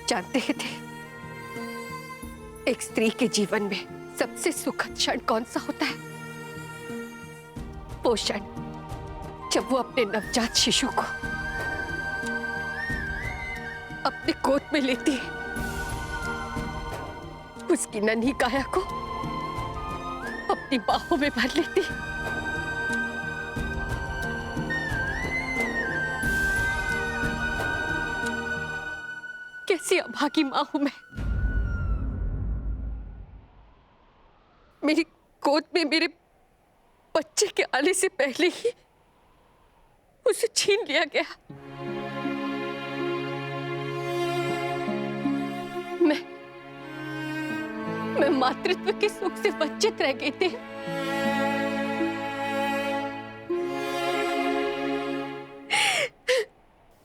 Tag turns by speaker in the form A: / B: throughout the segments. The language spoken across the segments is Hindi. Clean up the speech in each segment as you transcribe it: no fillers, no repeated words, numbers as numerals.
A: जानते हैं थे, एक स्त्री के जीवन में सबसे सुखद क्षण कौन सा होता है? वो क्षण जब वो अपने नवजात शिशु को अपने गोद में लेती है, उसकी नन्ही काया को अपनी बाहों में भर लेती है। कैसी अभागी मां हूं मैं। मेरी गोद में मेरे बच्चे के आने से पहले ही उसे छीन लिया गया। मैं मातृत्व के सुख से वंचित रह गई थी।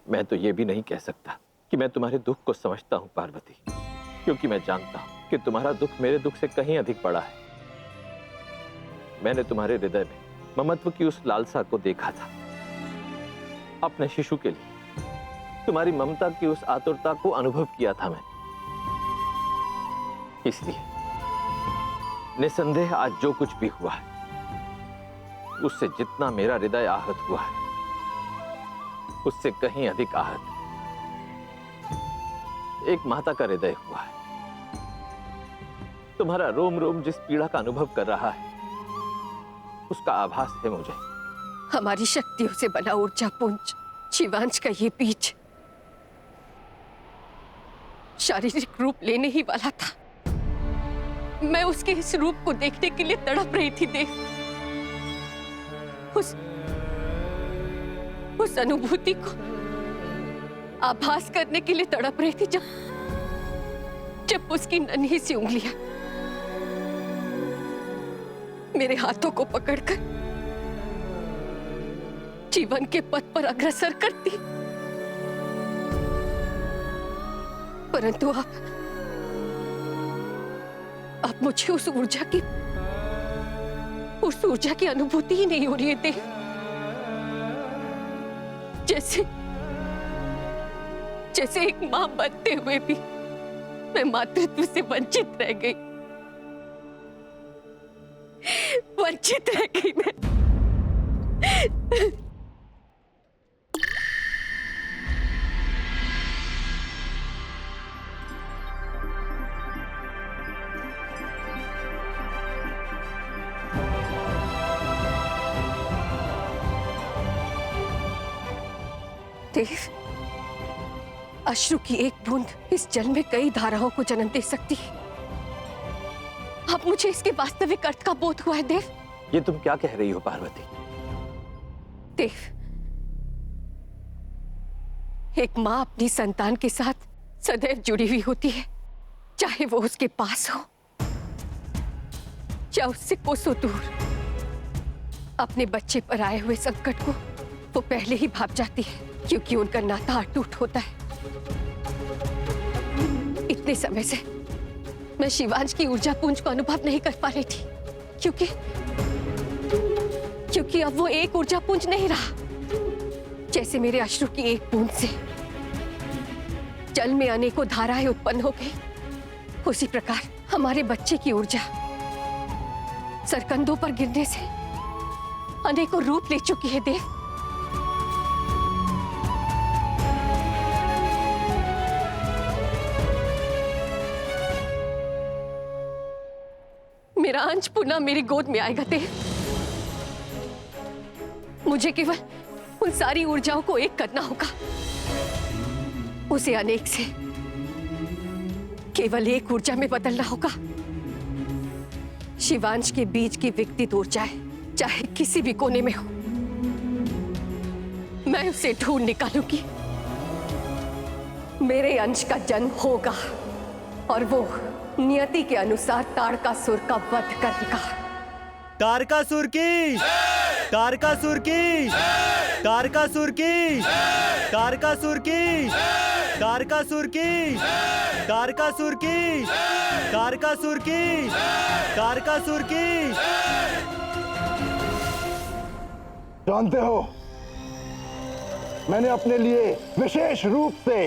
B: मैं तो ये भी नहीं कह सकता कि मैं तुम्हारे दुख को समझता हूं पार्वती, क्योंकि मैं जानता हूं कि तुम्हारा दुख मेरे दुख से कहीं अधिक बड़ा है। मैंने तुम्हारे हृदय में ममत्व की उस लालसा को देखा था, अपने शिशु के लिए तुम्हारी ममता की उस आतुरता को अनुभव किया था मैं। इसलिए निसंदेह आज जो कुछ भी हुआ है, उससे जितना मेरा हृदय आहत हुआ है, उससे कहीं अधिक आहत एक माता का हृदय हुआ है। तुम्हारा रोम रोम जिस पीड़ा का अनुभव कर रहा है, उसका आभास है मुझे।
A: हमारी शक्तियों से बना ऊर्जा पुंज शिवांश का ये बीज शारीरिक रूप लेने ही वाला था। मैं उसके इस रूप को देखने के लिए तड़प रही थी देव। उस अनुभूति को आभास करने के लिए तड़प रही थी जब उसकी नन्ही सी उंगलियां मेरे हाथों को पकड़कर जीवन के पथ पर अग्रसर करती। परंतु अब मुझे उस ऊर्जा की अनुभूति ही नहीं हो रही है। जैसे एक मां बनते हुए भी मैं मातृत्व से वंचित रह गई। मैं। देव, अश्रु की एक बूंद इस जल में कई धाराओं को जन्म दे सकती है। अब मुझे इसके वास्तविक अर्थ का बोध हुआ है देव।
B: ये तुम क्या कह रही हो पार्वती?
A: देव, एक मां अपनी संतान के साथ सदैव जुड़ी हुई होती है, चाहे वो उसके पास हो या उससे कोसों दूर। अपने बच्चे पर आए हुए संकट को वो पहले ही भाप जाती है, क्योंकि उनका नाता अटूट होता है। इतने समय से मैं शिवांश की ऊर्जा पुंज को अनुभव नहीं कर पा रही थी, क्योंकि अब वो एक ऊर्जा पुंज नहीं रहा। जैसे मेरे अश्रु की एक बूंद से जल में अनेकों धाराएं उत्पन्न हो गई, उसी प्रकार हमारे बच्चे की ऊर्जा सरकंधों पर गिरने से अनेकों रूप ले चुकी है देव। मेरा अंश पुनः मेरी गोद में आएगा देव। मुझे केवल उन सारी ऊर्जाओं को एक करना होगा, उसे अनेक से केवल एक ऊर्जा में बदलना होगा। शिवांश के बीज की विकसित ऊर्जाएं चाहे किसी भी कोने में हो, मैं उसे ढूंढ निकालूंगी। मेरे अंश का जन्म होगा और वो नियति के अनुसार तारकासुर का वध करेगा।
C: तारकासुर की, तारकासुर की, तारकासुर की, तारकासुर की, तारकासुर की, तारकासुर की, तारकासुर की, तारकासुर की।
D: जानते हो, मैंने अपने लिए विशेष रूप से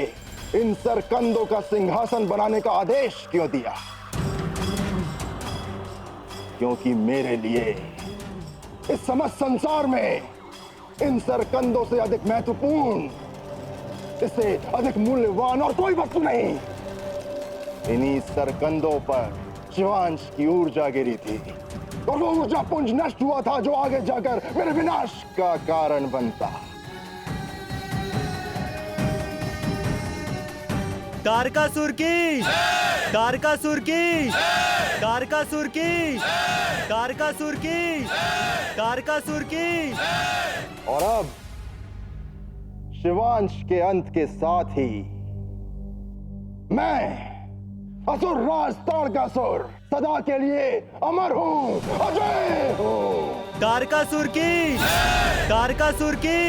D: इन सरकंदों का सिंहासन बनाने का आदेश क्यों दिया? क्योंकि मेरे लिए इस समस्त संसार में इन सरकंदों से अधिक महत्वपूर्ण, इससे अधिक मूल्यवान और कोई वस्तु नहीं। इन्हीं सरकंदों पर शिवांश की ऊर्जा गिरी थी और वो ऊर्जा पुंज नष्ट हुआ था जो आगे जाकर मेरे विनाश का कारण बनता।
C: तारकासुर की, तारकासुर की, तारकासुर की, तारकासुर की, तारकासुर की।
D: और अब शिवांश के अंत के साथ ही मैं असुर राज तारकासुर सदा के लिए अमर हूं, अजय हूं।
C: तारकासुर की, तारकासुर की।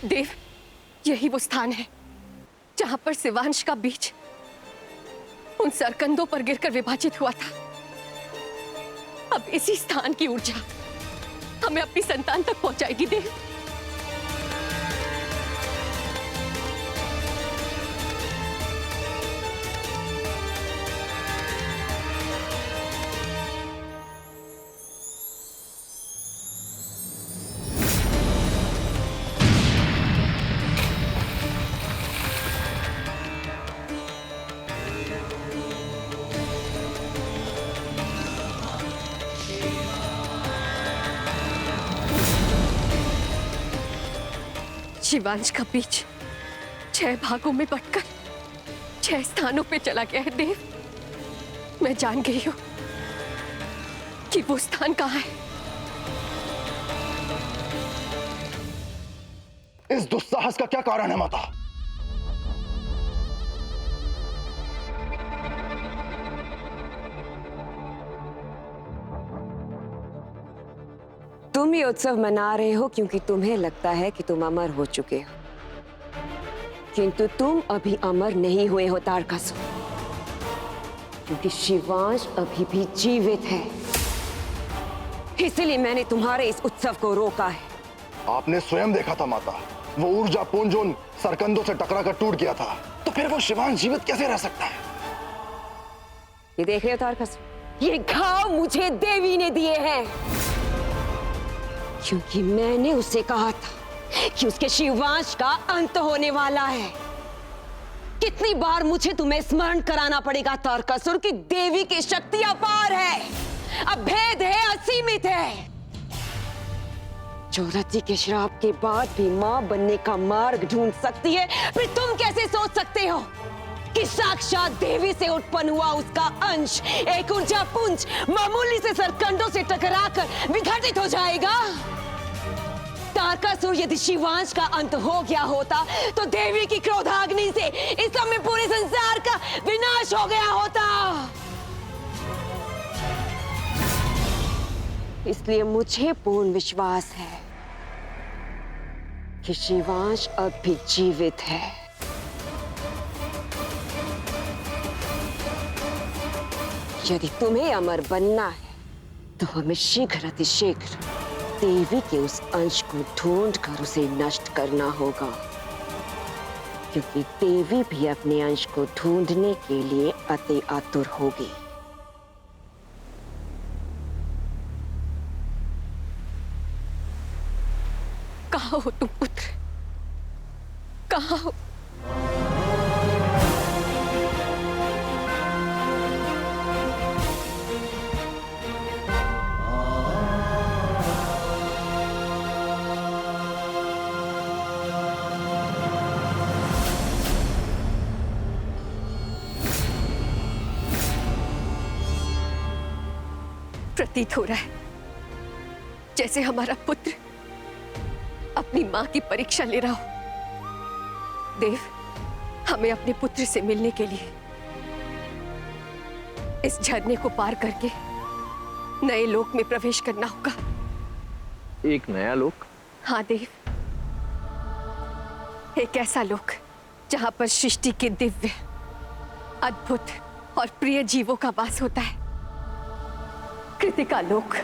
A: देव, यही वो स्थान है जहां पर शिवांश का बीज उन सरकंदों पर गिरकर विभाजित हुआ था। अब इसी स्थान की ऊर्जा हमें अपनी संतान तक पहुंचाएगी देव। शिवांश का बीज 6 भागों में बंटकर 6 स्थानों पे चला गया है देव। मैं जान गई हूं कि वो स्थान कहां है।
D: इस दुस्साहस का क्या कारण है माता?
E: तुम ये उत्सव मना रहे हो क्योंकि तुम्हें लगता है कि तुम अमर हो चुके हो, किंतु तुम अभी अमर नहीं हुए हो तारकासुर, क्योंकि शिवांश अभी भी जीवित है। इसलिए मैंने तुम्हारे इस उत्सव को रोका है।
D: आपने स्वयं देखा था माता, वो ऊर्जा पुंज उन सरकंदों से टकराकर टूट गया था, तो फिर वो शिवांश जीवित कैसे रह सकता है?
E: ये देख रहे हो तारकासुर, ये घाव मुझे देवी ने दिए हैं, क्योंकि मैंने उसे कहा था कि उसके शिवांश का अंत होने वाला है। कितनी बार मुझे तुम्हें स्मरण कराना पड़ेगा तारकासुर कि देवी की शक्ति अपार है, अभेद है, असीमित है। जो रति के श्राप के बाद भी मां बनने का मार्ग ढूंढ सकती है, फिर तुम कैसे सोच सकते हो कि साक्षात देवी से उत्पन्न हुआ उसका अंश, एक ऊर्जा पुंज मामूली से सरकंडों से टकराकर विघटित हो जाएगा? तारकासुर, यदि शिवांश का अंत हो गया होता तो देवी की क्रोधाग्नि से इस समय पूरे संसार का विनाश हो गया होता। इसलिए मुझे पूर्ण विश्वास है कि शिवांश अब भी जीवित है। यदि तुम्हें अमर बनना है तो हमें शीघ्र अतिशीघ्र देवी के उस अंश को ढूंढकर उसे नष्ट करना होगा, क्योंकि देवी भी अपने अंश को ढूंढने के लिए अति आतुर होगी।
A: कहाँ हो तुम पुत्र? कहाँ हो? प्रतीत हो रहा है जैसे हमारा पुत्र अपनी मां की परीक्षा ले रहा हो। देव, हमें अपने पुत्र से मिलने के लिए इस झरने को पार करके नए लोक में प्रवेश करना होगा।
B: एक नया लोक?
A: हाँ देव, एक ऐसा लोक जहां पर सृष्टि के दिव्य, अद्भुत और प्रिय जीवों का वास होता है। कृतिका लोक।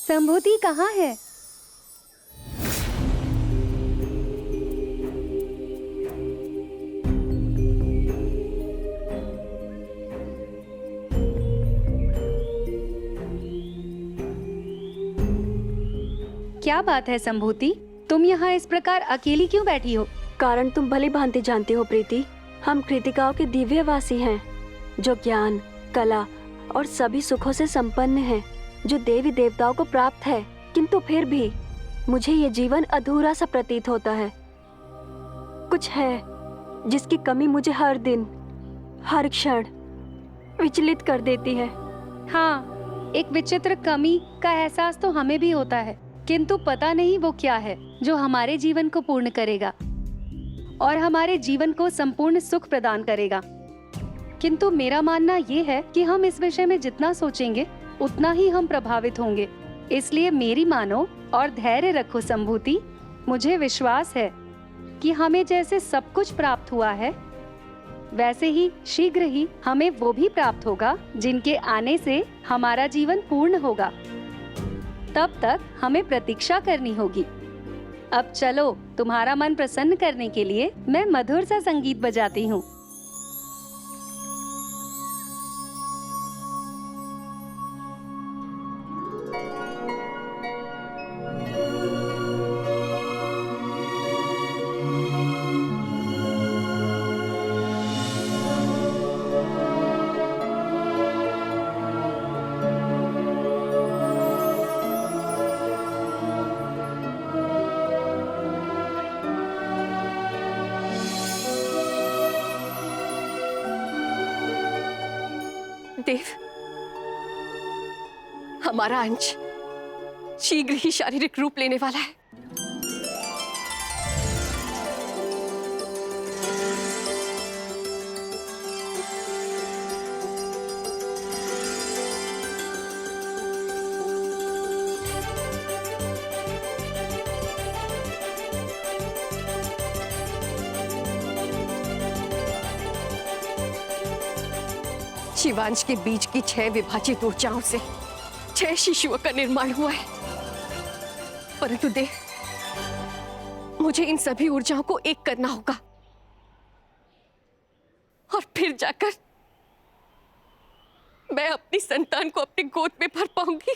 F: संभूति कहाँ है? क्या बात है संभूति, तुम यहाँ इस प्रकार अकेली क्यों बैठी हो?
G: कारण तुम भली भांति जानती हो प्रीति, हम कृतिकाओं के दिव्य वासी हैं, जो ज्ञान, कला और सभी सुखों से संपन्न हैं, जो देवी देवताओं को प्राप्त है। किंतु फिर भी मुझे ये जीवन अधूरा सा प्रतीत होता है। कुछ है जिसकी कमी मुझे हर दिन, हर क्षण विचलित कर देती है।
F: हाँ, एक विचित्र कमी का एहसास तो हमें भी होता है, किंतु पता नहीं वो क्या है जो हमारे जीवन को पूर्ण करेगा और हमारे जीवन को संपूर्ण सुख प्रदान करेगा। किंतु मेरा मानना ये है कि हम इस विषय में जितना सोचेंगे उतना ही हम प्रभावित होंगे। इसलिए मेरी मानो और धैर्य रखो संभूति। मुझे विश्वास है कि हमें जैसे सब कुछ प्राप्त हुआ है, वैसे ही शीघ्र ही हमें वो भी प्राप्त होगा जिनके आने से हमारा जीवन पूर्ण होगा। तब तक हमें प्रतीक्षा करनी होगी। अब चलो, तुम्हारा मन प्रसन्न करने के लिए मैं मधुर सा संगीत बजाती हूँ।
A: देव, हमारा अंश शीघ्र ही शारीरिक रूप लेने वाला है। शिवांश के बीज की 6 विभाजित ऊर्जाओं से 6 शिशुओं का निर्माण हुआ है। परंतु देव, मुझे इन सभी ऊर्जाओं को एक करना होगा और फिर जाकर मैं अपनी संतान को अपनी गोद में भर पाऊंगी।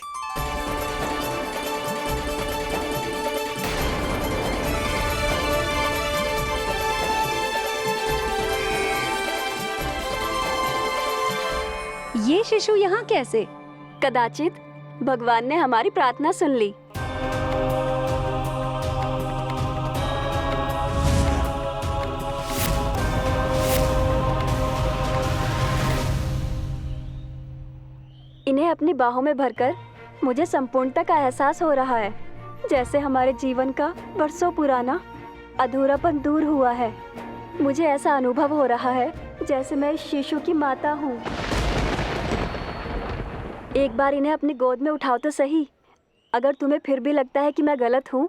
F: ये शिशु यहाँ कैसे?
G: कदाचित भगवान ने हमारी प्रार्थना सुन ली। इन्हें अपनी बाहों में भरकर मुझे संपूर्णता का एहसास हो रहा है, जैसे हमारे जीवन का बरसों पुराना अधूरापन दूर हुआ है। मुझे ऐसा अनुभव हो रहा है जैसे मैं इस शिशु की माता हूँ। एक बार इन्हें अपनी गोद में उठाओ तो सही। अगर तुम्हें फिर भी लगता है कि मैं गलत हूँ,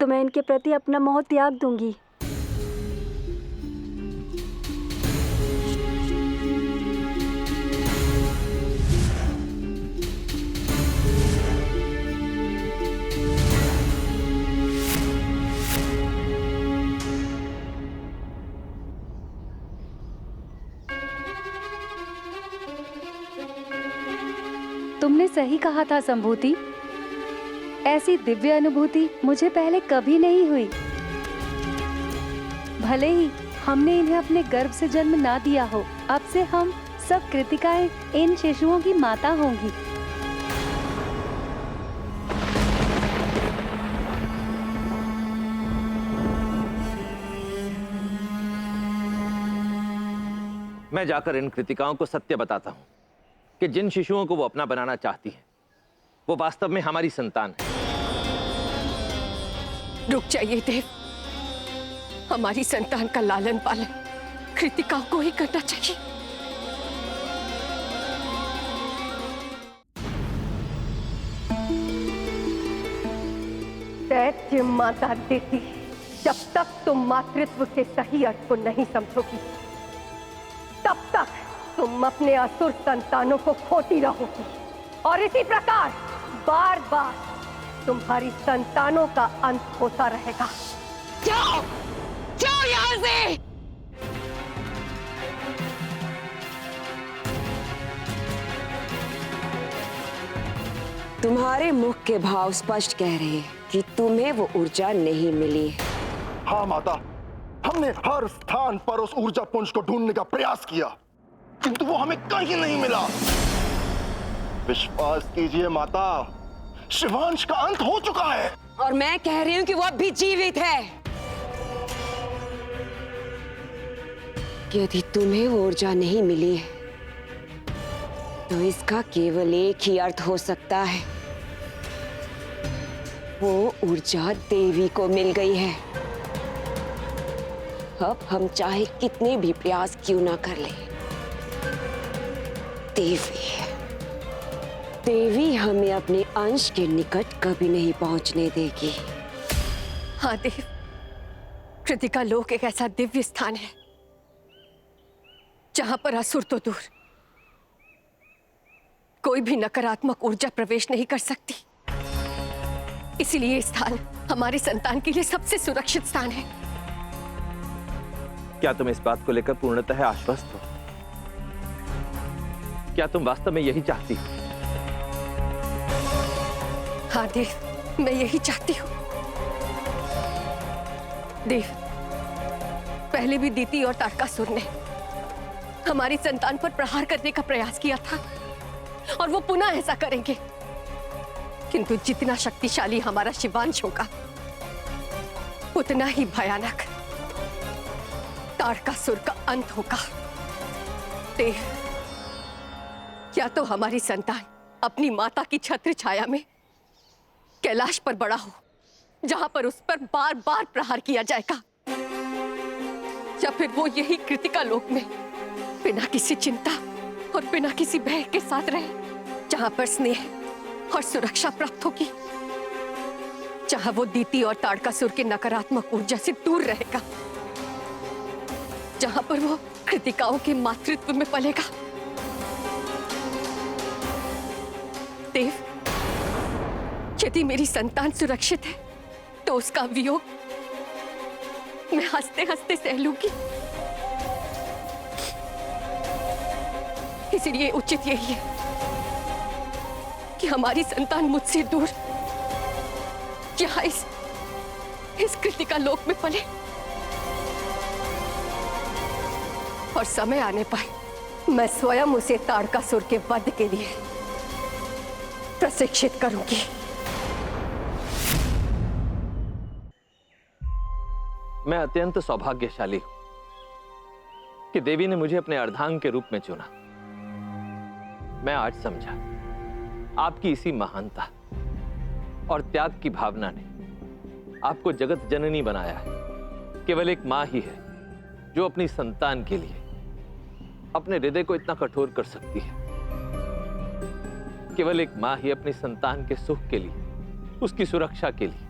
G: तो मैं इनके प्रति अपना मोह त्याग दूंगी।
F: तुमने सही कहा था संभूति, ऐसी दिव्य अनुभूति मुझे पहले कभी नहीं हुई। भले ही हमने इन्हें अपने गर्भ से जन्म ना दिया हो। अब से हम सब कृतिकाएं इन शिशुओं की माता होंगी।
B: मैं जाकर इन कृतिकाओं को सत्य बताता हूं कि जिन शिशुओं को वो अपना बनाना चाहती है वो वास्तव में हमारी संतान है।
A: रुक जाइए देव, हमारी संतान का लालन पालन कृतिकाओं को ही करना चाहिए। दैत्य माता देती, जब तक तुम मातृत्व के सही अर्थ को नहीं समझोगी तब तक तुम अपने असुर संतानों को खोती रहोगी और इसी प्रकार बार बार तुम्हारी संतानों का अंत होता रहेगा।
E: जाओ, जाओ यहां से। तुम्हारे मुख के भाव स्पष्ट कह रहे हैं कि तुम्हें वो ऊर्जा नहीं मिली।
D: हाँ माता, हमने हर स्थान पर उस ऊर्जा पुंज को ढूंढने का प्रयास किया, किंतु वो हमें कहीं नहीं मिला। विश्वास कीजिए माता, शिवांश का अंत हो चुका है।
E: और मैं कह रही हूं कि वो अब भी जीवित है। यदि तुम्हें वो ऊर्जा नहीं मिली है तो इसका केवल एक ही अर्थ हो सकता है, वो ऊर्जा देवी को मिल गई है। अब हम चाहे कितने भी प्रयास क्यों ना कर ले, देवी हमें अपने अंश के निकट कभी नहीं पहुंचने देगी।
A: हाँ देव, कृतिका लोक एक ऐसा दिव्य स्थान है जहां पर असुर तो दूर, कोई भी नकारात्मक ऊर्जा प्रवेश नहीं कर सकती। इसीलिए ये स्थान हमारे संतान के लिए सबसे सुरक्षित स्थान है।
B: क्या तुम इस बात को लेकर पूर्णतः आश्वस्त हो? क्या तुम वास्तव में यही चाहती हो?
A: हाँ देव, मैं यही चाहती हूँ। देव, पहले भी दीति और तारकासुर ने हमारी संतान पर प्रहार करने का प्रयास किया था और वो पुनः ऐसा करेंगे, किंतु जितना शक्तिशाली हमारा शिवांश होगा उतना ही भयानक तारकासुर का अंत होगा। देव, या तो हमारी संतान अपनी माता की छत्र छाया में कैलाश पर बड़ा हो, जहां पर उस पर बार बार प्रहार किया जाएगा, या फिर वो यही कृतिका लोक में बिना किसी चिंता और बिना किसी भय के साथ रहे, जहां पर स्नेह और सुरक्षा प्राप्त होगी, जहां वो दीति और तारकासुर के नकारात्मक ऊर्जा से दूर रहेगा, जहां पर वो कृतिकाओं के मातृत्व में पलेगा। देव, यदि मेरी संतान सुरक्षित है तो उसका वियोग मैं हंसते हंसते सह लूंगी। इसलिए उचित यही है कि हमारी संतान मुझसे दूर यहाँ इस कृतिका लोक में पले, और समय आने पर मैं स्वयं उसे तारकासुर के वध के लिए प्रशिक्षित करूंगी।
B: मैं अत्यंत सौभाग्यशाली हूं कि देवी ने मुझे अपने अर्धांग के रूप में चुना। मैं आज समझा आपकी इसी महानता और त्याग की भावना ने आपको जगत जननी बनाया है। केवल एक मां ही है जो अपनी संतान के लिए अपने हृदय को इतना कठोर कर सकती है। केवल एक मां ही अपनी संतान के सुख के लिए, उसकी सुरक्षा के लिए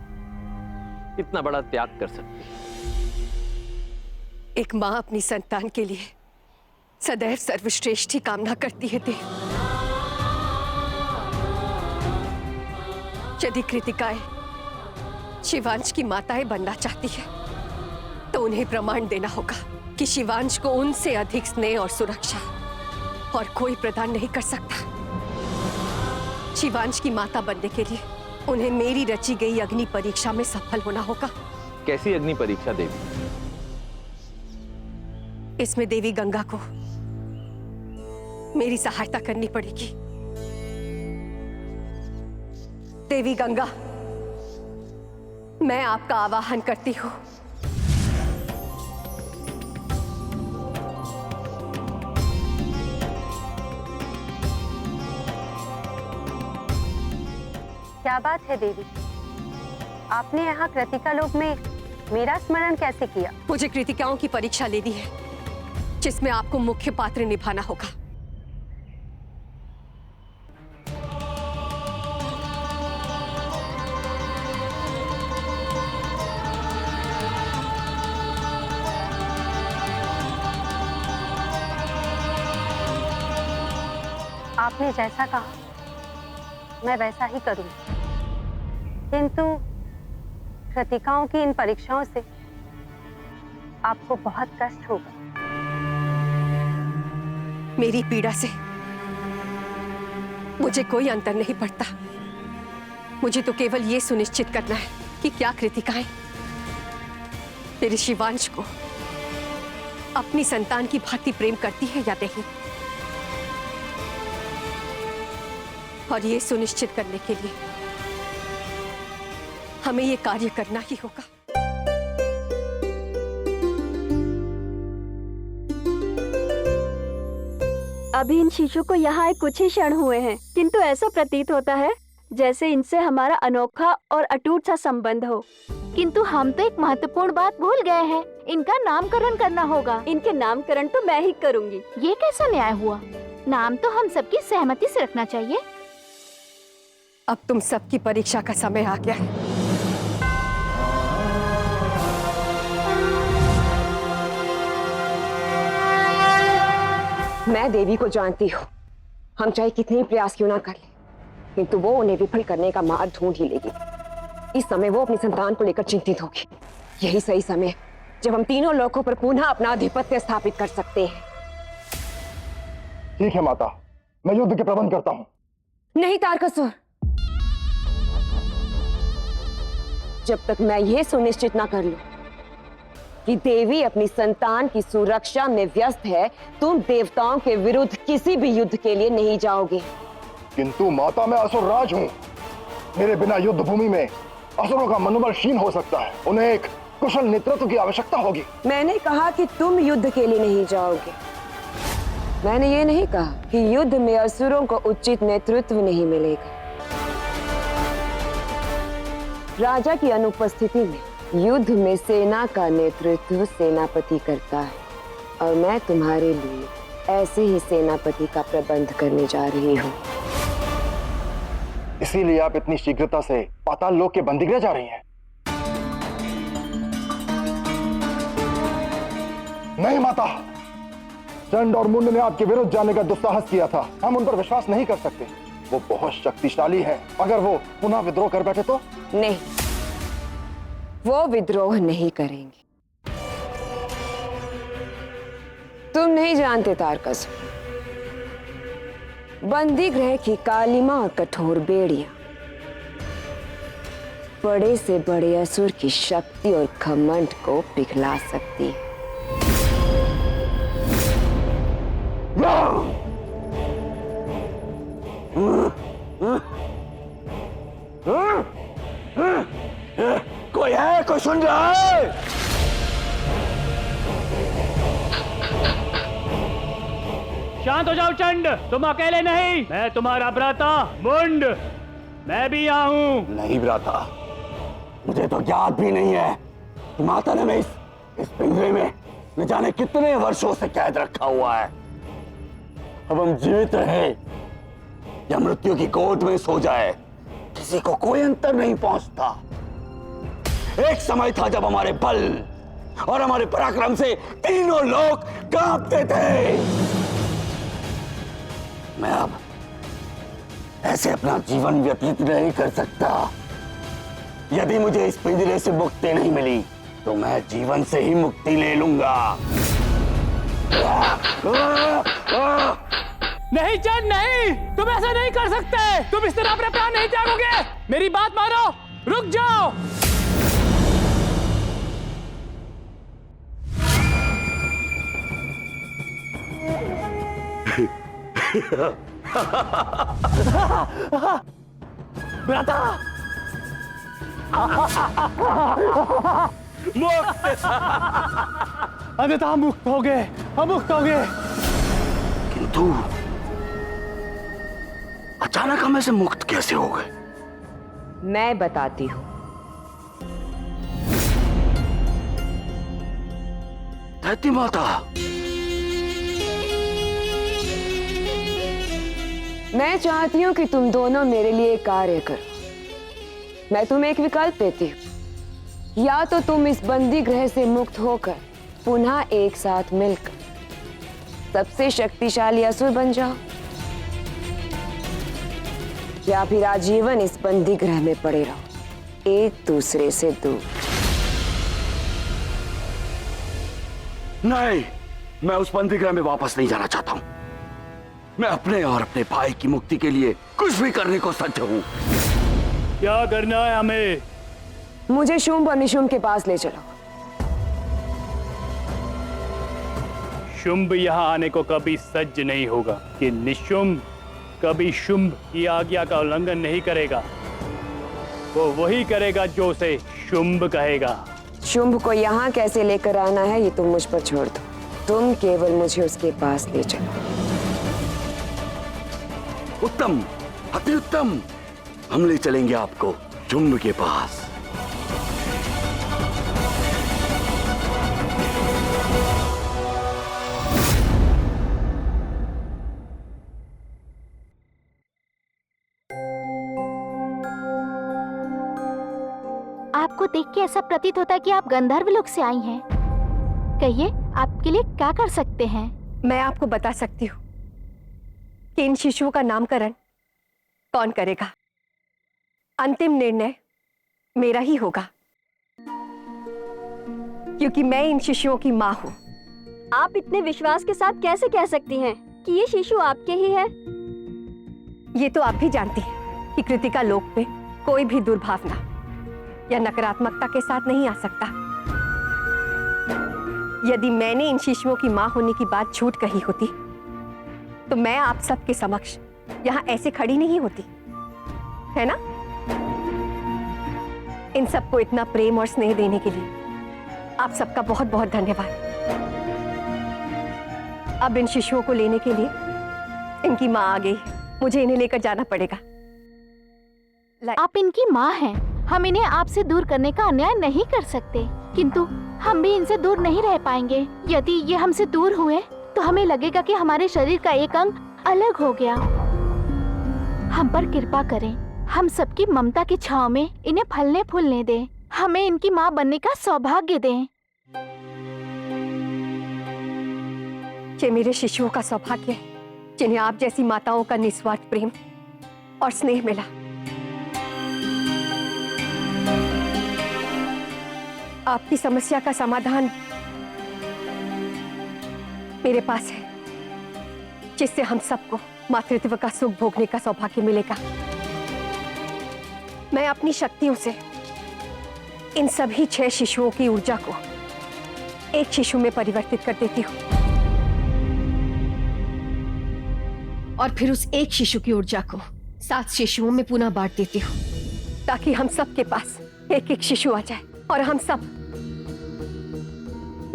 B: इतना बड़ा त्याग कर सकती है।
A: एक मां अपनी संतान के लिए सदैव सर्वश्रेष्ठ ही कामना करती है देव। यदि कृतिकाएं शिवांश की माताएं बनना चाहती है तो उन्हें प्रमाण देना होगा कि शिवांश को उनसे अधिक स्नेह और सुरक्षा और कोई प्रदान नहीं कर सकता। शिवांश की माता बनने के लिए उन्हें मेरी रची गई अग्नि परीक्षा में सफल होना होगा।
B: कैसी अग्नि परीक्षा देवी?
A: इसमें देवी गंगा को मेरी सहायता करनी पड़ेगी। देवी गंगा, मैं आपका आवाहन करती हूं।
H: क्या बात है देवी, आपने यहाँ कृतिका लोक में मेरा स्मरण कैसे किया?
A: मुझे कृतिकाओं की परीक्षा लेनी है, जिसमें आपको मुख्य पात्र निभाना होगा।
H: आपने जैसा कहा मैं वैसा ही करूंगी, किंतु कृतिकाओं की इन परीक्षाओं से आपको बहुत कष्ट होगा।
A: मेरी पीड़ा से मुझे कोई अंतर नहीं पड़ता। मुझे तो केवल ये सुनिश्चित करना है कि क्या कृतिकाएं मेरे शिवांश को अपनी संतान की भांति प्रेम करती है या नहीं। और ये सुनिश्चित करने के लिए हमें ये कार्य करना ही होगा।
G: अभी इन शिशु को यहाँ आए कुछ ही क्षण हुए हैं, किंतु ऐसा प्रतीत होता है जैसे इनसे हमारा अनोखा और अटूट सा संबंध हो।
I: किंतु हम तो एक महत्वपूर्ण बात भूल गए हैं, इनका नामकरण करना होगा।
G: इनके नामकरण तो मैं ही करूँगी।
I: ये कैसा न्याय हुआ? नाम तो हम सबकी सहमति से रखना चाहिए।
A: अब तुम सबकी परीक्षा का समय आ गया है।
E: मैं देवी को जानती हूँ, हम चाहे कितने प्रयास क्यों ना कर ले, किंतु वो उन्हें विफल करने का मार्ग ढूंढ ही लेगी। इस समय वो अपनी संतान को लेकर चिंतित होगी। यही सही समय है जब हम तीनों लोकों पर पुनः अपना आधिपत्य स्थापित कर सकते हैं।
D: ठीक है माता, मैं युद्ध के प्रबंध करता हूँ।
E: नहीं तारकासुर, जब तक मैं ये सुनिश्चित ना कर लूं कि देवी अपनी संतान की सुरक्षा में व्यस्त है, तुम देवताओं के विरुद्ध किसी भी युद्ध के लिए नहीं जाओगे।
D: किंतु माता, मैं असुरराज हूँ। मेरे बिना युद्ध भूमि में असुरों का मनोबल क्षीण हो सकता है। उन्हें एक कुशल नेतृत्व की आवश्यकता होगी।
E: मैंने कहा कि तुम युद्ध के लिए नहीं जाओगे। मैंने ये नहीं कहा कि युद्ध में असुरों को उचित नेतृत्व नहीं मिलेगा। राजा की अनुपस्थिति में युद्ध में सेना का नेतृत्व सेनापति करता है, और मैं तुम्हारे लिए ऐसे ही सेनापति का प्रबंध करने जा रही हूँ।
D: इसीलिए आप इतनी शीघ्रता से पाताल लोक के बंदीगृह जा रही हैं? नहीं माता, चंड और मुंड ने आपके विरुद्ध जाने का दुस्साहस किया था। हम उन पर विश्वास नहीं कर सकते। वो बहुत शक्तिशाली है। अगर वो पुनः विद्रोह कर बैठे तो?
E: नहीं, वो विद्रोह नहीं करेंगे। तुम नहीं जानते तारकासुर, बंदी गृह की कालिमा और कठोर बेड़ियां बड़े से बड़े असुर की शक्ति और घमंड को पिघला सकती है।
D: कोई है? कोई सुन रहा है?
C: शांत हो जाओ चंड, तुम अकेले नहीं, मैं तुम्हारा भ्राता मुंड, मैं भी यहाँ हूँ।
D: नहीं भ्राता, मुझे तो ज्ञात भी नहीं है कि माता ने मैं इस पिंजरे में न जाने कितने वर्षों से कैद रखा हुआ है। अब हम जीवित रहे या मृत्यु की गोद में सो जाए, किसी को कोई अंतर नहीं पहुंचता। एक समय था जब हमारे बल और हमारे पराक्रम से तीनों लोग कांपते थे। मैं अब ऐसे अपना जीवन व्यतीत नहीं कर सकता। यदि मुझे इस पिंजरे से मुक्ति नहीं मिली तो मैं जीवन से ही मुक्ति ले लूंगा।
C: नहीं चंद, नहीं, तुम ऐसा नहीं कर सकते। तुम इस तरह अपने प्राण नहीं त्यागोगे। मेरी बात मानो, रुक जाओ। भ्राता मुक्त। अन्यथा हम मुक्त हो गए, हम मुक्त हो गए।
J: किंतु अचानक हम ऐसे मुक्त कैसे हो गए?
E: मैं बताती हूँ।
J: धरती माता,
E: मैं चाहती हूँ कि तुम दोनों मेरे लिए कार्य करो। मैं तुम्हें एक विकल्प देती हूँ, या तो तुम इस बंदी गृह से मुक्त होकर पुनः एक साथ मिलकर सबसे शक्तिशाली असुर बन जाओ, या फिर आजीवन इस बंदी गृह में पड़े रहो, एक दूसरे से दूर।
J: नहीं, मैं उस बंदी गृह में वापस नहीं जाना चाहता हूं। मैं अपने और अपने भाई की मुक्ति के लिए कुछ भी करने को सज्ज हूं।
C: क्या करना है हमें?
E: मुझे शुंभ और निशुंभ के पास ले चलो।
C: शुंभ यहाँ आने को कभी सज्ज नहीं होगा कि निशुंभ कभी शुंभ की आज्ञा का उल्लंघन नहीं करेगा। वो वही करेगा जो उसे शुंभ कहेगा।
E: शुंभ को यहाँ कैसे लेकर आना है ये तुम मुझ पर छोड़ दो। तुम केवल मुझे उसके पास ले चलो।
J: उत्तम, अति उत्तम। हम ले चलेंगे आपको शुंभ के पास।
I: आपको देख के ऐसा प्रतीत होता है कि आप गंधर्व लोक से आई हैं। कहिए, आपके लिए क्या कर सकते हैं?
A: मैं आपको बता सकती हूँ कि इन शिशुओं का नामकरण कौन करेगा। अंतिम निर्णय मेरा ही होगा, क्योंकि मैं इन शिशुओं की माँ हूँ।
G: आप इतने विश्वास के साथ कैसे कह सकती हैं कि ये शिशु आपके ही है?
A: ये तो आप भी जानती हैं कि कृतिका लोक में कोई भी दुर्भावना या नकारात्मकता के साथ नहीं आ सकता। यदि मैंने इन शिशुओं की माँ होने की बात झूठ कही होती तो मैं आप सबके समक्ष यहाँ ऐसे खड़ी नहीं होती, है ना? इन सबको इतना प्रेम और स्नेह देने के लिए आप सबका बहुत बहुत धन्यवाद। अब इन शिशुओं को लेने के लिए इनकी माँ आ गई है। मुझे इन्हें लेकर जाना पड़ेगा।
I: आप इनकी माँ हैं। हम इन्हें आपसे दूर करने का अन्याय नहीं कर सकते, किंतु हम भी इनसे दूर नहीं रह पाएंगे। यदि ये हमसे दूर हुए तो हमें लगेगा कि हमारे शरीर का एक अंग अलग हो गया। हम पर कृपा करें, हम सबकी ममता की छांव में इन्हें फलने फूलने दें। हमें इनकी माँ बनने का सौभाग्य दें।
A: ये मेरे शिशुओं का सौभाग्य है जिन्हें आप जैसी माताओं का निस्वार्थ प्रेम और स्नेह मिला। आपकी समस्या का समाधान मेरे पास है, जिससे हम सबको मातृत्व का सुख भोगने का सौभाग्य मिलेगा। मैं अपनी शक्तियों से इन सभी 6 शिशुओं की ऊर्जा को एक शिशु में परिवर्तित कर देती हूँ और फिर उस एक शिशु की ऊर्जा को 7 शिशुओं में पुनः बांट देती हूँ, ताकि हम सबके पास एक एक शिशु आ जाए और हम सब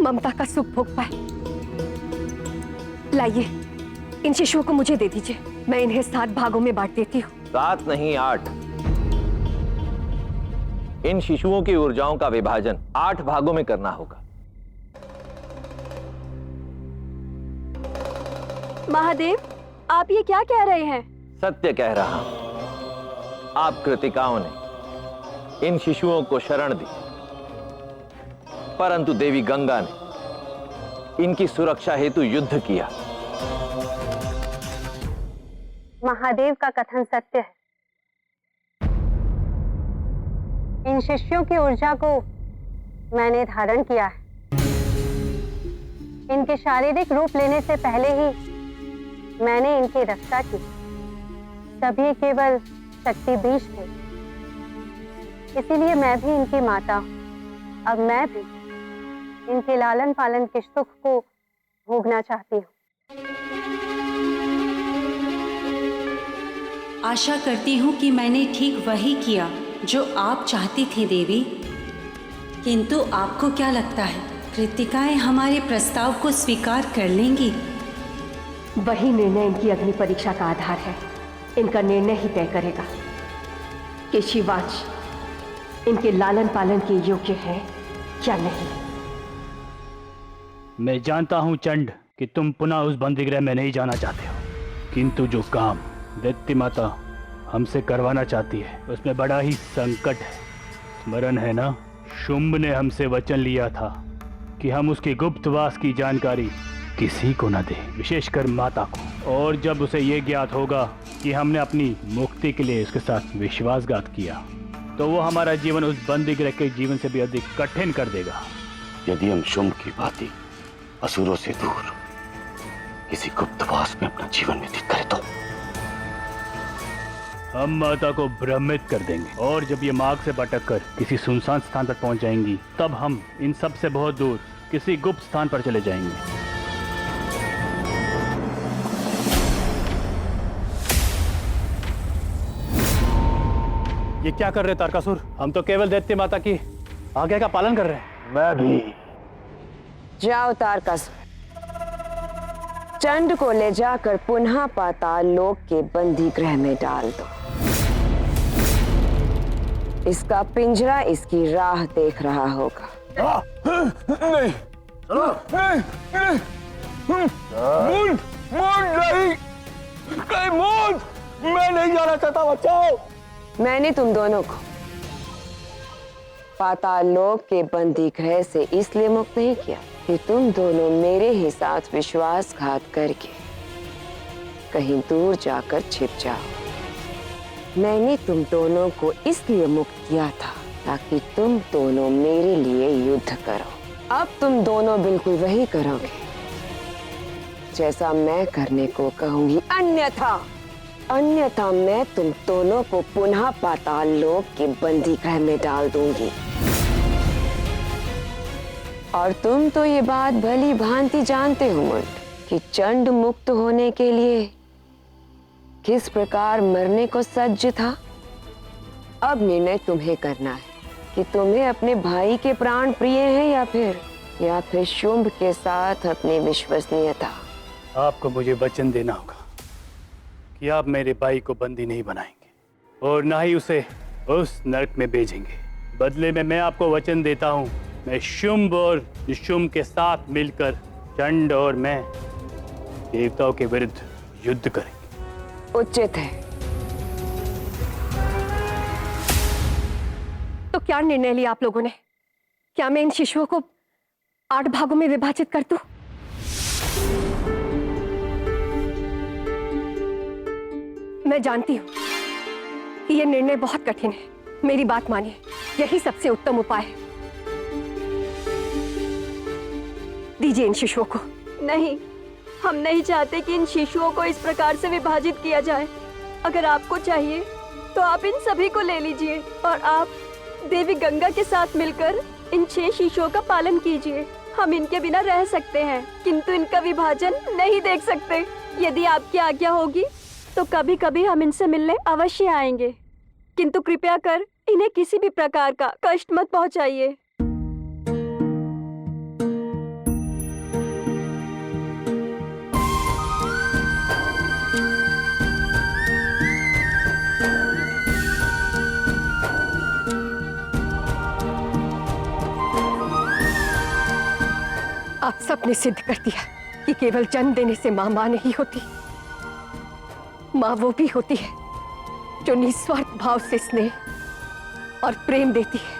A: ममता का सुख भोग पाए। लाइए, इन शिशुओं को मुझे दे दीजिए। मैं इन्हें 7 भागों में बांट देती हूँ।
B: 7 नहीं 8। इन शिशुओं की ऊर्जाओं का विभाजन 8 भागों में करना होगा।
G: महादेव, आप ये क्या कह रहे हैं?
B: सत्य कह रहा हूं। आप कृतिकाओं ने इन शिशुओं को शरण दी, परंतु देवी गंगा ने इनकी सुरक्षा हेतु युद्ध किया।
H: महादेव का कथन सत्य है। इन शिष्यों की ऊर्जा को मैंने धारण किया है। इनके शारीरिक रूप लेने से पहले ही मैंने इनकी रक्षा की। सभी केवल शक्ति बीज थे, इसीलिए मैं भी इनकी माता हूं। अब मैं भी इनके लालन पालन के सुख को भोगना चाहती हूँ।
K: आशा करती हूँ कि मैंने ठीक वही किया जो आप चाहती थी देवी। किंतु आपको क्या लगता है, कृतिकाएं हमारे प्रस्ताव को स्वीकार कर लेंगी?
A: वही निर्णय इनकी अग्नि परीक्षा का आधार है। इनका निर्णय ही तय करेगा कि शिवांश इनके लालन पालन के योग्य है या नहीं।
C: मैं जानता हूं चंड कि तुम पुनः उस बंदीगृह में नहीं जाना चाहते हो, किंतु जो काम दैत्य माता हमसे करवाना चाहती है उसमें बड़ा ही संकट है। स्मरण है ना, शुंभ ने हमसे वचन लिया था कि हम उसके गुप्तवास की जानकारी किसी को न दें, विशेषकर माता को। और जब उसे ये ज्ञात होगा कि हमने अपनी मुक्ति के लिए उसके साथ विश्वासघात किया, तो वो हमारा जीवन उस बंदीगृह के जीवन से भी अधिक कठिन कर देगा।
J: यदि हम शुंभ की भांति असुरों से दूर किसी गुप्तवास में अपना जीवन व्यतीत करें तो
C: हम माता को भ्रमित कर देंगे, और जब ये मार्ग से भटककर किसी सुनसान स्थान पर पहुंच जाएंगी, तब हम इन सब से बहुत दूर किसी गुप्त स्थान पर चले जाएंगे। ये क्या कर रहे तारकासुर? हम तो केवल दैत्य माता की आज्ञा का पालन कर रहे हैं।
D: मैं भी।
E: जाओ तारकासुर, चंड को ले जाकर पुनः पाताल लोक के बंदी गृह में डाल दो। इसका पिंजरा इसकी राह देख रहा होगा।
D: नहीं, नहीं, मून, नहीं, कहीं मून, मैं नहीं जाना चाहता, बचाओ।
E: मैंने तुम दोनों को पाताल लोक के बंदी गृह से इसलिए मुक्त नहीं किया कि तुम दोनों मेरे ही साथ विश्वासघात करके कहीं दूर जाकर छिप जाओ। मैंने तुम दोनों को इसलिए मुक्त किया था ताकि तुम दोनों मेरे लिए युद्ध करो। अब तुम दोनों बिल्कुल वही करोगे जैसा मैं करने को कहूंगी, अन्यथा मैं तुम दोनों को पुनः पाताल लोक के बंदी गृह में डाल दूंगी। और तुम तो ये बात भली भांति जानते हो मुंड कि चंड मुक्त होने के लिए किस प्रकार मरने को सज्ज था। अब निर्णय तुम्हें करना है कि तुम्हें अपने भाई के प्राण प्रिय हैं या फिर शुंभ के साथ अपनी विश्वसनीयता।
C: आपको मुझे वचन देना होगा कि आप मेरे भाई को बंदी नहीं बनाएंगे और ना ही उसे उस नरक में भेजेंगे। बदले में मैं आपको वचन देता हूं, मैं शुंभ और निशुंभ के साथ मिलकर चंड और मैं देवताओं के विरुद्ध युद्ध करेंगे।
E: उचित है।
A: तो क्या निर्णय लिया आप लोगों ने? क्या मैं इन शिशुओं को 8 भागों में विभाजित कर दूं? मैं जानती हूं कि यह निर्णय बहुत कठिन है। मेरी बात मानिए, यही सबसे उत्तम उपाय है। दीजिए इन शिशुओं को।
G: नहीं, हम नहीं चाहते कि इन शिशुओं को इस प्रकार से विभाजित किया जाए। अगर आपको चाहिए तो आप इन सभी को ले लीजिए और आप देवी गंगा के साथ मिलकर इन 6 शिशुओं का पालन कीजिए। हम इनके बिना रह सकते हैं, किंतु इनका विभाजन नहीं देख सकते। यदि आपकी आज्ञा होगी तो कभी कभी हम इनसे मिलने अवश्य आएंगे, किंतु कृपया कर इन्हें किसी भी प्रकार का कष्ट मत पहुंचाइए।
A: आप सबने सिद्ध कर दिया कि केवल जन्म देने से मां मां नहीं होती। मां वो भी होती है जो निस्वार्थ भाव से स्नेह और प्रेम देती है,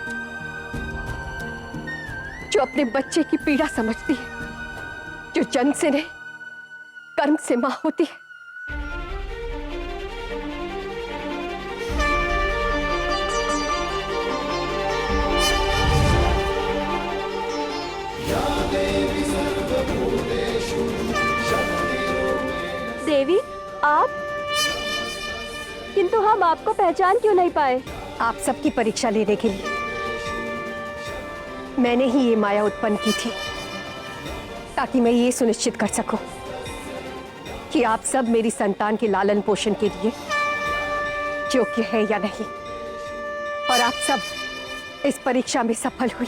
A: जो अपने बच्चे की पीड़ा समझती है, जो जन्म से नहीं कर्म से मां होती है।
G: देवी, आप? किंतु हम आपको पहचान क्यों नहीं पाए?
A: आप सबकी परीक्षा लेने के लिए मैंने ही ये माया उत्पन्न की थी, ताकि मैं ये सुनिश्चित कर सकूं कि आप सब मेरी संतान के लालन पोषण के लिए योग्य है या नहीं, और आप सब इस परीक्षा में सफल हुई।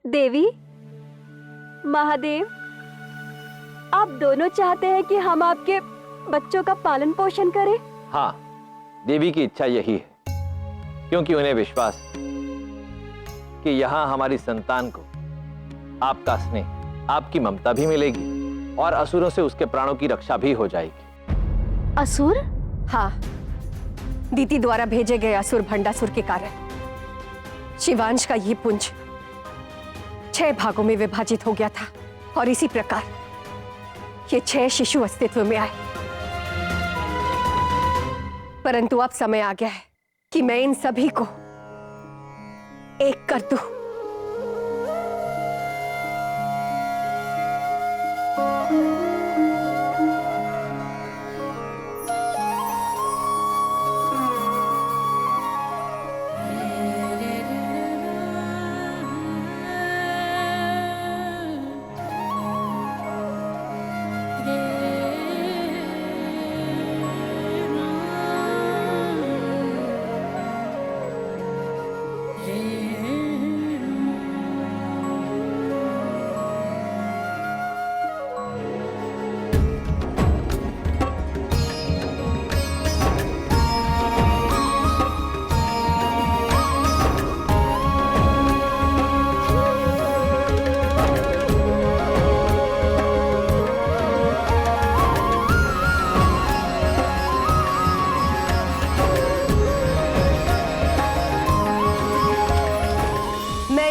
G: देवी, महादेव, आप दोनों चाहते हैं कि हम आपके बच्चों का पालन पोषण करें?
B: हाँ, देवी की इच्छा यही है, क्योंकि उन्हें विश्वास है कि यहाँ हमारी संतान को आपका स्नेह, आपकी ममता भी मिलेगी और असुरों से उसके प्राणों की रक्षा भी हो जाएगी।
I: असुर?
A: हाँ, दीदी द्वारा भेजे गए असुर भंडासुर के कारण शिवांश का ये पुंज 6 भागों में विभाजित हो गया था, और इसी प्रकार ये 6 शिशु अस्तित्व में आए। परंतु अब समय आ गया है कि मैं इन सभी को एक कर दूं।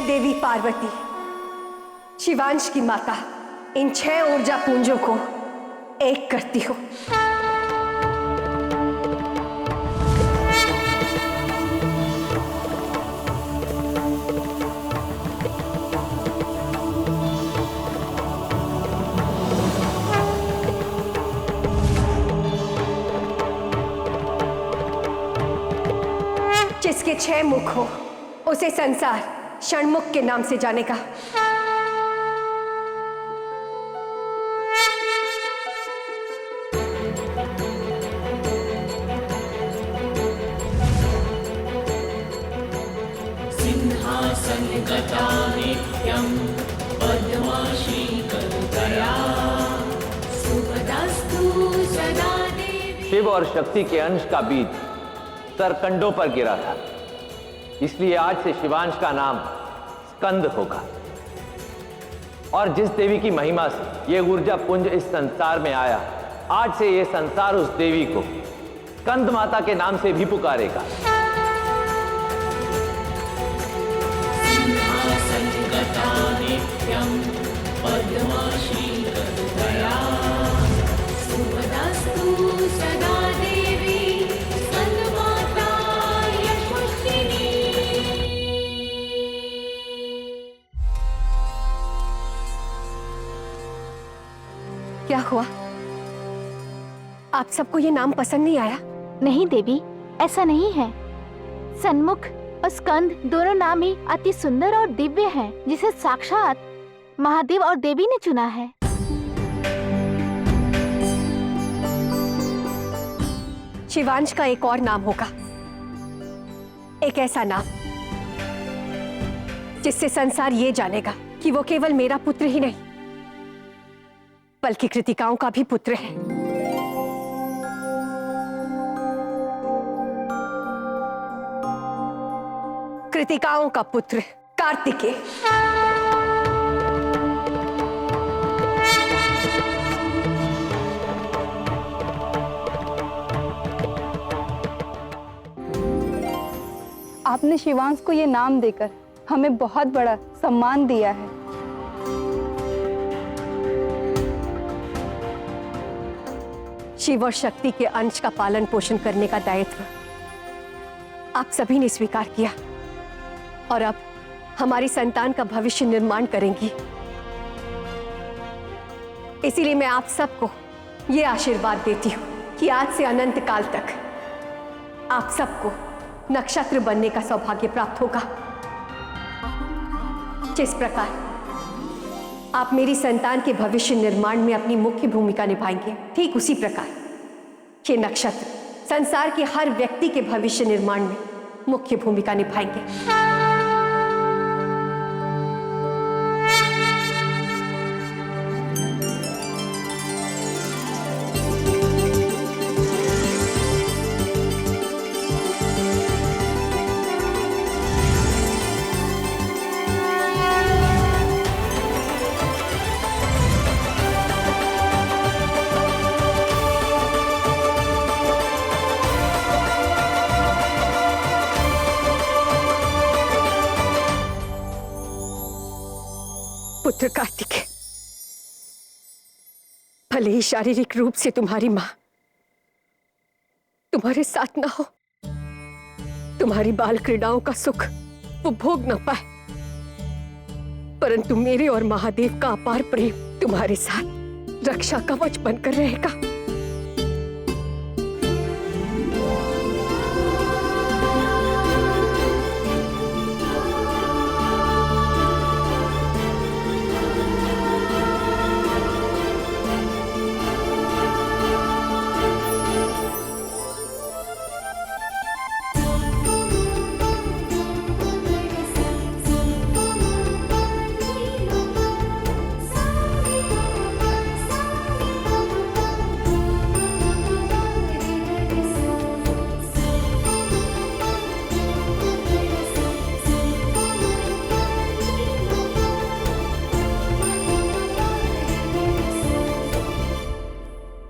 A: देवी पार्वती, शिवांश की माता, इन 6 ऊर्जा पुंजों को एक करती हूँ। जिसके 6 मुख हो उसे संसार षणमुख के नाम से जानेगा।
L: सिंहासन गता नित्यं पद्माशीकरतया शुभदस्तु सदा देवी।
B: शिव और शक्ति के अंश का बीज सरकंडों पर गिरा था, इसलिए आज से शिवांश का नाम स्कंद होगा। और जिस देवी की महिमा से ये ऊर्जा पुंज इस संसार में आया, आज से ये संसार उस देवी को स्कंद माता के नाम से भी पुकारेगा।
L: सिंहासन गता नित्यं पद्माशीकरतया शुभदस्तु सदा देवी स्कंदमाता यशस्विनी।
A: क्या हुआ? आप सबको ये नाम पसंद नहीं आया?
I: नहीं देवी, ऐसा नहीं है। सन्मुख और स्कंद दोनों नाम ही अति सुंदर और दिव्य हैं, जिसे साक्षात महादेव और देवी ने चुना है।
A: शिवांश का एक और नाम होगा, एक ऐसा नाम जिससे संसार ये जानेगा कि वो केवल मेरा पुत्र ही नहीं बल्कि कृतिकाओं का भी पुत्र है। कृतिकाओं का पुत्र कार्तिकेय।
M: आपने शिवांश को ये नाम देकर हमें बहुत बड़ा सम्मान दिया है।
A: शिव और शक्ति के अंश का पालन पोषण करने का दायित्व आप सभी ने स्वीकार किया, और अब हमारी संतान का भविष्य निर्माण करेंगी। इसीलिए मैं आप सबको ये आशीर्वाद देती हूँ कि आज से अनंत काल तक आप सबको नक्षत्र बनने का सौभाग्य प्राप्त होगा। जिस प्रकार आप मेरी संतान के भविष्य निर्माण में अपनी मुख्य भूमिका निभाएंगे, ठीक उसी प्रकार ये नक्षत्र संसार के हर व्यक्ति के भविष्य निर्माण में मुख्य भूमिका निभाएंगे। पुत्र कार्तिकेय, भले ही शारीरिक रूप से तुम्हारी मां तुम्हारे साथ ना हो, तुम्हारी बाल क्रीड़ाओं का सुख वो भोग न पाए, परंतु मेरे और महादेव का अपार प्रेम तुम्हारे साथ रक्षा कवच बनकर रहेगा।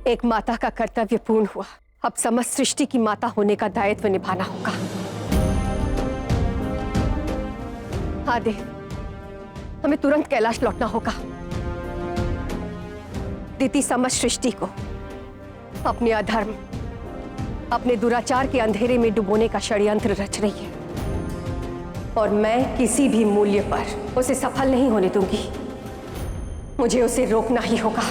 A: एक माता का कर्तव्य पूर्ण हुआ, अब समस्त सृष्टि की माता होने का दायित्व निभाना होगा। हाँ देव, हमें तुरंत कैलाश लौटना होगा। दीति समस्त सृष्टि को अपने अधर्म, अपने दुराचार के अंधेरे में डुबोने का षड्यंत्र रच रही है, और मैं किसी भी मूल्य पर उसे सफल नहीं होने दूंगी। मुझे उसे रोकना ही होगा।